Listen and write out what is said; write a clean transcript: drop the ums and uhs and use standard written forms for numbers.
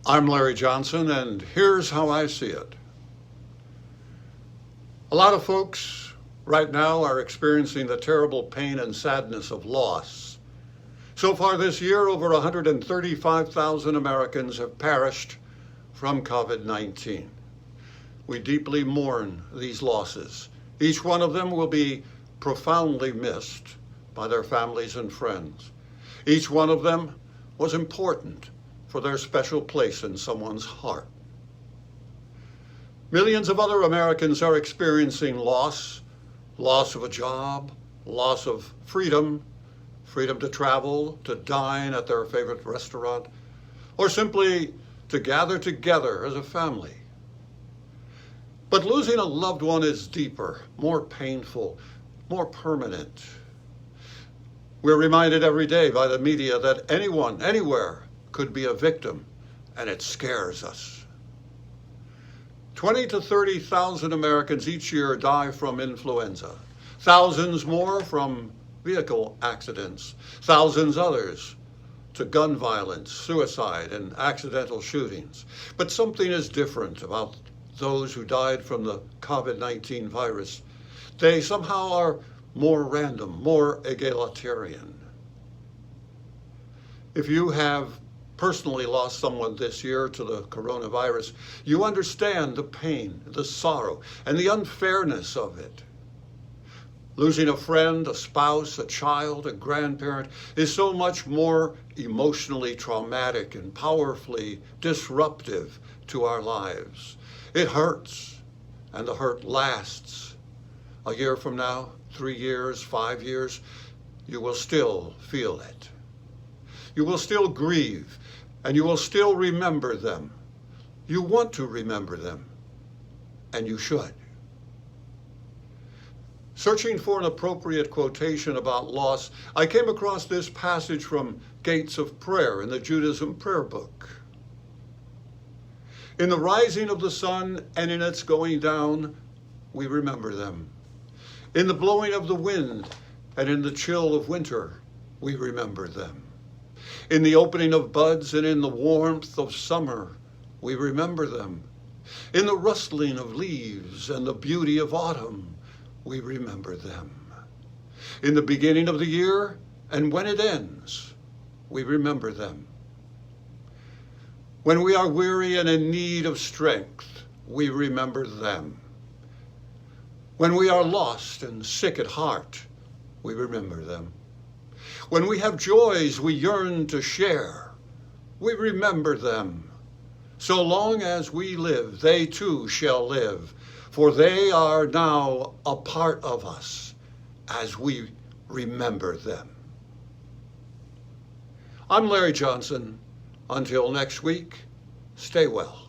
I'm Larry Johnson, and here's how I see it. A lot of folks right now are experiencing the terrible pain and sadness of loss. So far this year, over 135,000 Americans have perished from COVID-19. We deeply mourn these losses. Each one of them will be profoundly missed by their families and friends. Each one of them was important for their special place in someone's heart. Millions of other Americans are experiencing loss of a job, loss of freedom to travel, to dine at their favorite restaurant, or simply to gather together as a family. But losing a loved one is deeper, more painful, more permanent. We're reminded every day by the media that anyone, anywhere, could be a victim, and it scares us. 20 to 30,000 Americans each year die from influenza. Thousands more from vehicle accidents. Thousands others to gun violence, suicide, and accidental shootings. But something is different about those who died from the COVID-19 virus. They somehow are more random, more egalitarian. If you have personally lost someone this year to the coronavirus, you understand the pain, the sorrow, and the unfairness of it. Losing a friend, a spouse, a child, a grandparent is so much more emotionally traumatic and powerfully disruptive to our lives. It hurts, and the hurt lasts. A year from now, 3 years, 5 years, you will still feel it. You will still grieve, and you will still remember them. You want to remember them, and you should. Searching for an appropriate quotation about loss, I came across this passage from Gates of Prayer in the Judaism Prayer Book. In the rising of the sun and in its going down, we remember them. In the blowing of the wind and in the chill of winter, we remember them. In the opening of buds and in the warmth of summer, we remember them. In the rustling of leaves and the beauty of autumn, we remember them. In the beginning of the year and when it ends, we remember them. When we are weary and in need of strength, we remember them. When we are lost and sick at heart, we remember them. When we have joys we yearn to share, we remember them. So long as we live, they too shall live, for they are now a part of us as we remember them. I'm Larry Johnson. Until next week, stay well.